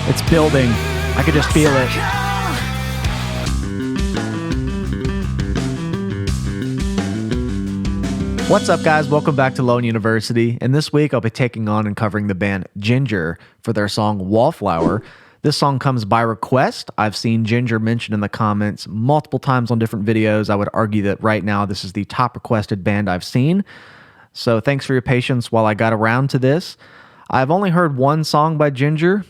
It's building. I could just feel it. What's up, guys? Welcome back to Lone University. And this week, I'll be taking on and covering the band Jinjer for their song Wallflower. This song comes by request. I've seen Jinjer mentioned in the comments multiple times on different videos. I would argue that right now, this is the top requested band I've seen. So thanks for your patience while I got around to this. I've only heard one song by Jinjer.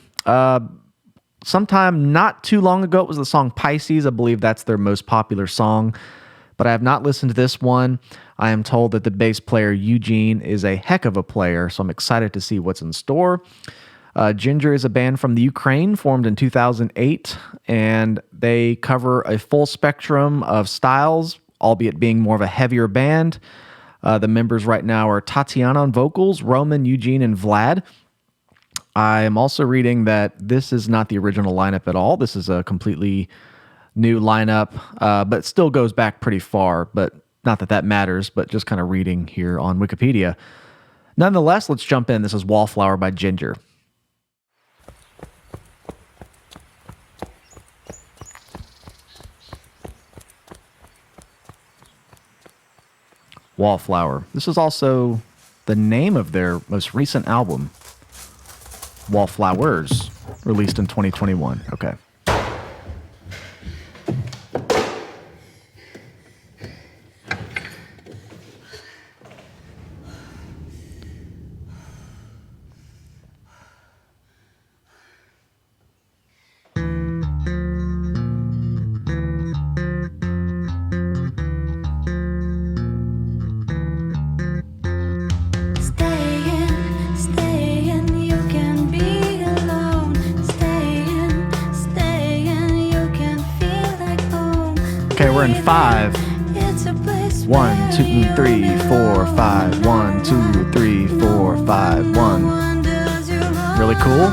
Sometime not too long ago, it was the song Pisces. I believe that's their most popular song. But I have not listened to this one. I am told that the bass player Eugene is a heck of a player, so I'm excited to see what's in store. Jinjer is a band from the Ukraine, formed in 2008, and they cover a full spectrum of styles, albeit being more of a heavier band. The members right now are Tatiana on vocals, Roman, Eugene, and Vlad. I am also reading that this is not the original lineup at all. This is a completely new lineup, but still goes back pretty far, but not that that matters, but just kind of reading here on Wikipedia. Nonetheless, let's jump in. This is Wallflower by Jinjer. Wallflower. This is also the name of their most recent album, Wallflowers, released in 2021. Okay. Okay, we're in 5. 1, 2, 3, 4, 5. 1, 2, 3, 4, 5. 1. Really cool.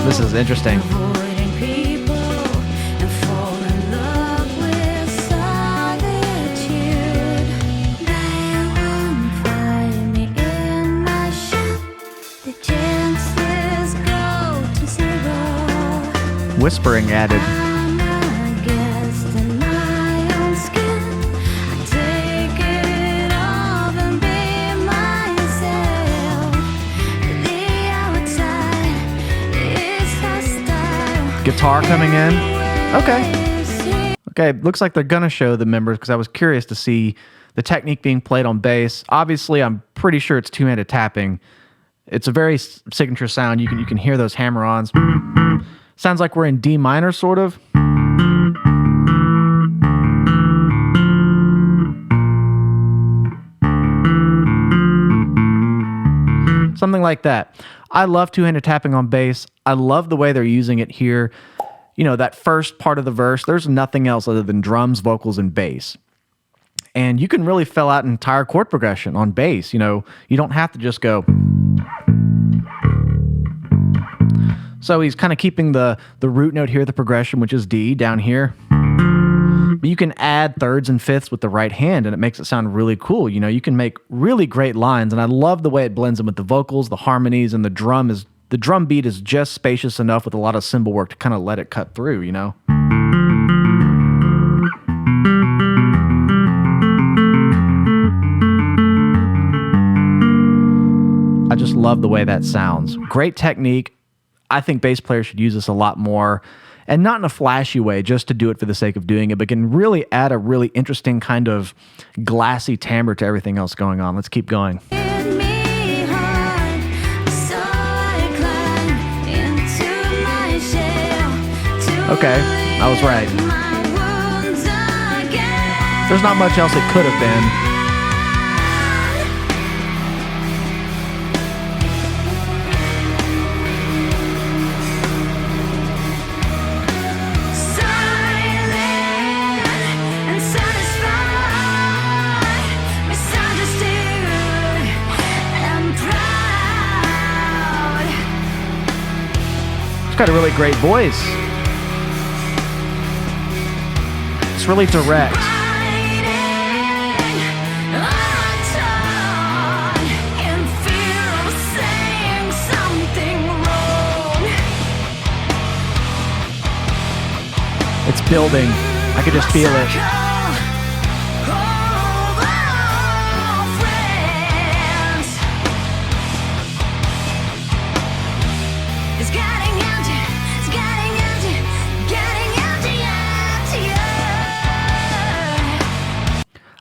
This is interesting. Whispering added. Guitar coming in. Okay, looks like they're gonna show the members because I was curious to see the technique being played on bass. Obviously, I'm pretty sure it's two-handed tapping. It's a very signature sound. You can hear those hammer-ons. Sounds like we're in D minor, sort of. Something like that. I love two-handed tapping on bass. I love the way they're using it here. You know, that first part of the verse, there's nothing else other than drums, vocals, and bass. And you can really fill out an entire chord progression on bass. You know, you don't have to just go. So he's kind of keeping the root note here, the progression, which is D down here. But you can add thirds and fifths with the right hand, and it makes it sound really cool. You know, you can make really great lines, and I love the way it blends in with the vocals, the harmonies, and the drum beat is just spacious enough with a lot of cymbal work to kind of let it cut through, you know? I just love the way that sounds. Great technique. I think bass players should use this a lot more, and not in a flashy way just to do it for the sake of doing it, but can really add a really interesting kind of glassy timbre to everything else going on. Let's keep going. Okay, I was right. There's not much else it could have been. Got a really great voice. It's really direct. It's building. I could just feel it.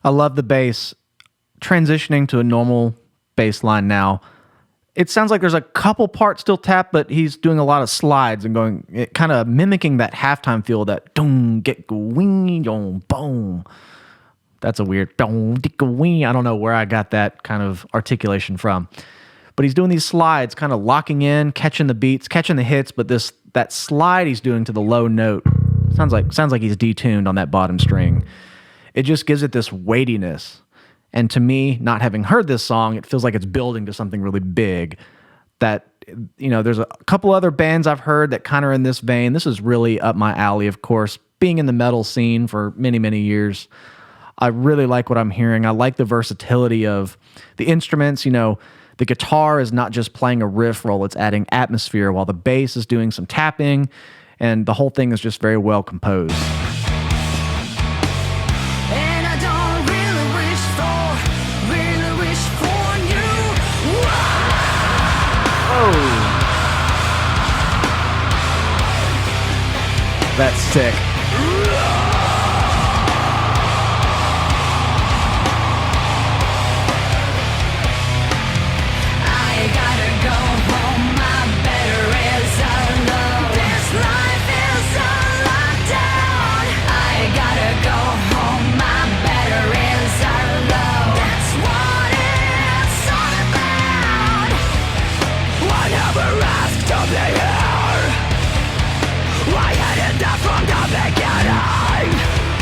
I love the bass. Transitioning to a normal bass line now. It sounds like there's a couple parts still tapped, but he's doing a lot of slides and going, kind of mimicking that halftime feel, that dong, get wing, dong, boom. That's a weird dong, dick wing. I don't know where I got that kind of articulation from. But he's doing these slides, kind of locking in, catching the beats, catching the hits, but that slide he's doing to the low note sounds like he's detuned on that bottom string. It just gives it this weightiness. And to me, not having heard this song, it feels like it's building to something really big. That, there's a couple other bands I've heard that kind of are in this vein. This is really up my alley, of course. Being in the metal scene for many, many years, I really like what I'm hearing. I like the versatility of the instruments. The guitar is not just playing a riff roll, it's adding atmosphere, while the bass is doing some tapping, and the whole thing is just very well composed. That's sick.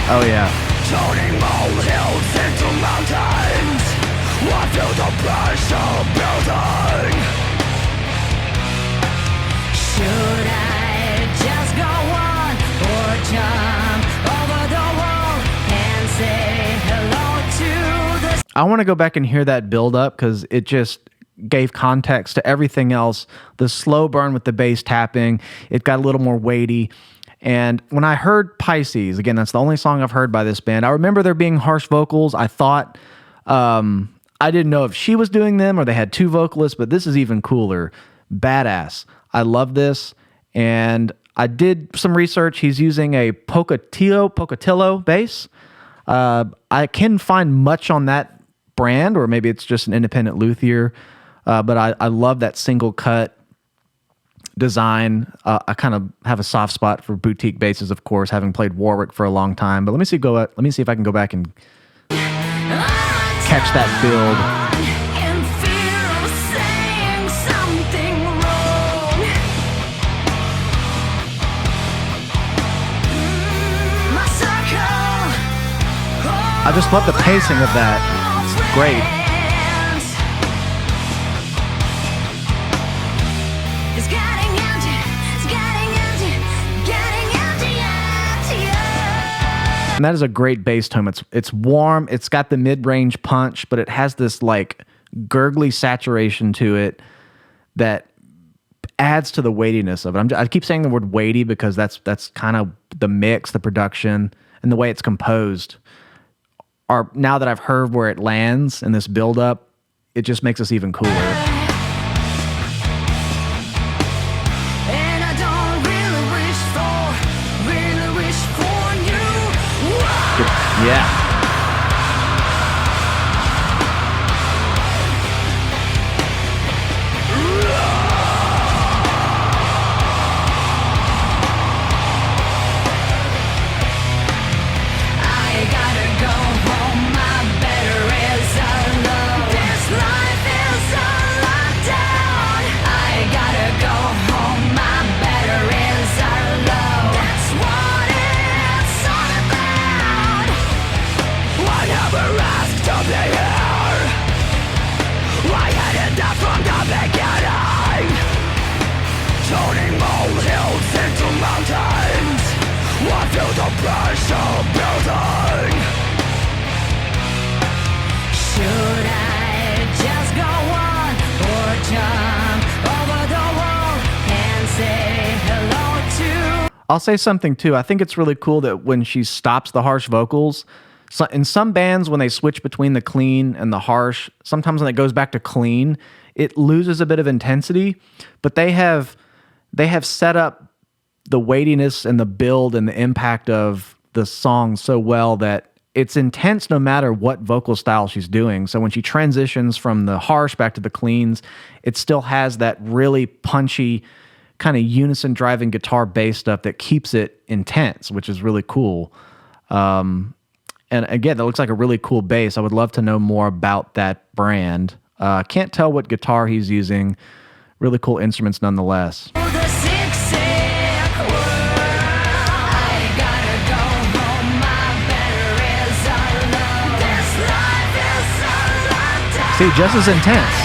Oh yeah. Turning molehills into mountains. I feel the pressure building. Should I just go on or jump over the wall and say hello to the... I want to go back and hear that build up because it just gave context to everything else. The slow burn with the bass tapping, it got a little more weighty. And when I heard Pisces, again, that's the only song I've heard by this band. I remember there being harsh vocals. I thought, I didn't know if she was doing them or they had two vocalists, but this is even cooler. Badass. I love this. And I did some research. He's using a Pocatello bass. I can find much on that brand, or maybe it's just an independent luthier. But I love that single cut design. I kind of have a soft spot for boutique basses, of course, having played Warwick for a long time. But let me see if I can go back and catch that build. I just love the pacing of that. It's great. And that is a great bass tone. It's warm. It's got the mid-range punch, but it has this like gurgly saturation to it that adds to the weightiness of it. I keep saying the word weighty because that's kind of the mix, the production, and the way it's composed. Now that I've heard where it lands in this build-up, it just makes us even cooler. Yeah. Turning molehills into mountains. I feel the pressure building. I'll say something too. I think it's really cool that when she stops the harsh vocals, so in some bands, when they switch between the clean and the harsh, sometimes when it goes back to clean, it loses a bit of intensity. But they have set up the weightiness and the build and the impact of the song so well that it's intense no matter what vocal style she's doing. So when she transitions from the harsh back to the cleans, it still has that really punchy kind of unison driving guitar bass stuff that keeps it intense, which is really cool. And again, that looks like a really cool bass. I would love to know more about that brand. Can't tell what guitar he's using. Really cool instruments nonetheless. See, just as intense.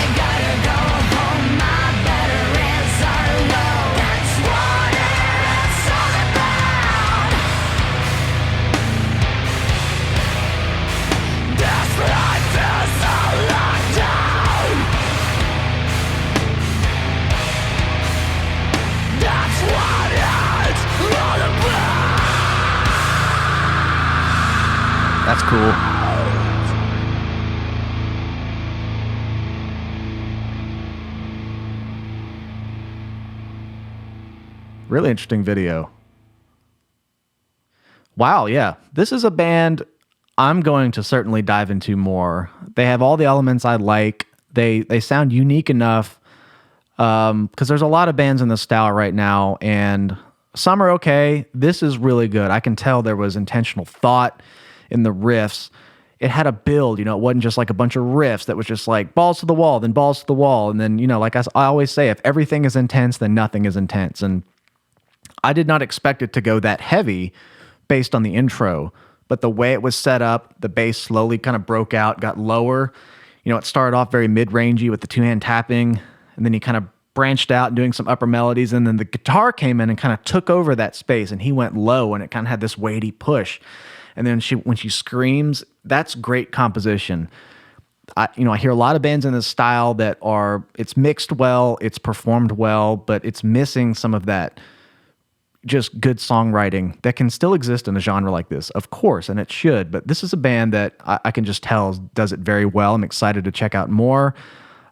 That's cool. Really interesting video. Wow, yeah. This is a band I'm going to certainly dive into more. They have all the elements I like. They sound unique enough because there's a lot of bands in this style right now, and some are okay. This is really good. I can tell there was intentional thought in the riffs. It had a build, it wasn't just like a bunch of riffs that was just like balls to the wall, then balls to the wall. And then, like I always say, if everything is intense, then nothing is intense. And I did not expect it to go that heavy based on the intro, but the way it was set up, the bass slowly kind of broke out, got lower. It started off very mid-rangey with the two-hand tapping, and then he kind of branched out and doing some upper melodies, and then the guitar came in and kind of took over that space, and he went low, and it kind of had this weighty push. And then when she screams, that's great composition. I hear a lot of bands in this style that it's mixed well, it's performed well, but it's missing some of that just good songwriting that can still exist in a genre like this, of course, and it should. But this is a band that I can just tell does it very well. I'm excited to check out more.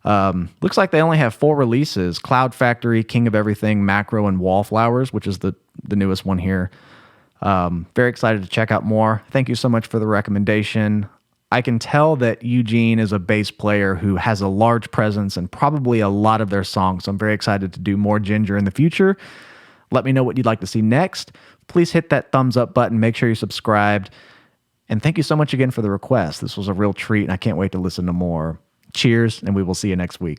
Looks like they only have 4 releases: Cloud Factory, King of Everything, Macro, and Wallflowers, which is the newest one here. Very excited to check out more. Thank you so much for the recommendation. I can tell that Eugene is a bass player who has a large presence and probably a lot of their songs. So I'm very excited to do more Jinjer in the future. Let me know what you'd like to see next. Please hit that thumbs up button. Make sure you're subscribed. And thank you so much again for the request. This was a real treat, and I can't wait to listen to more. Cheers, and we will see you next week.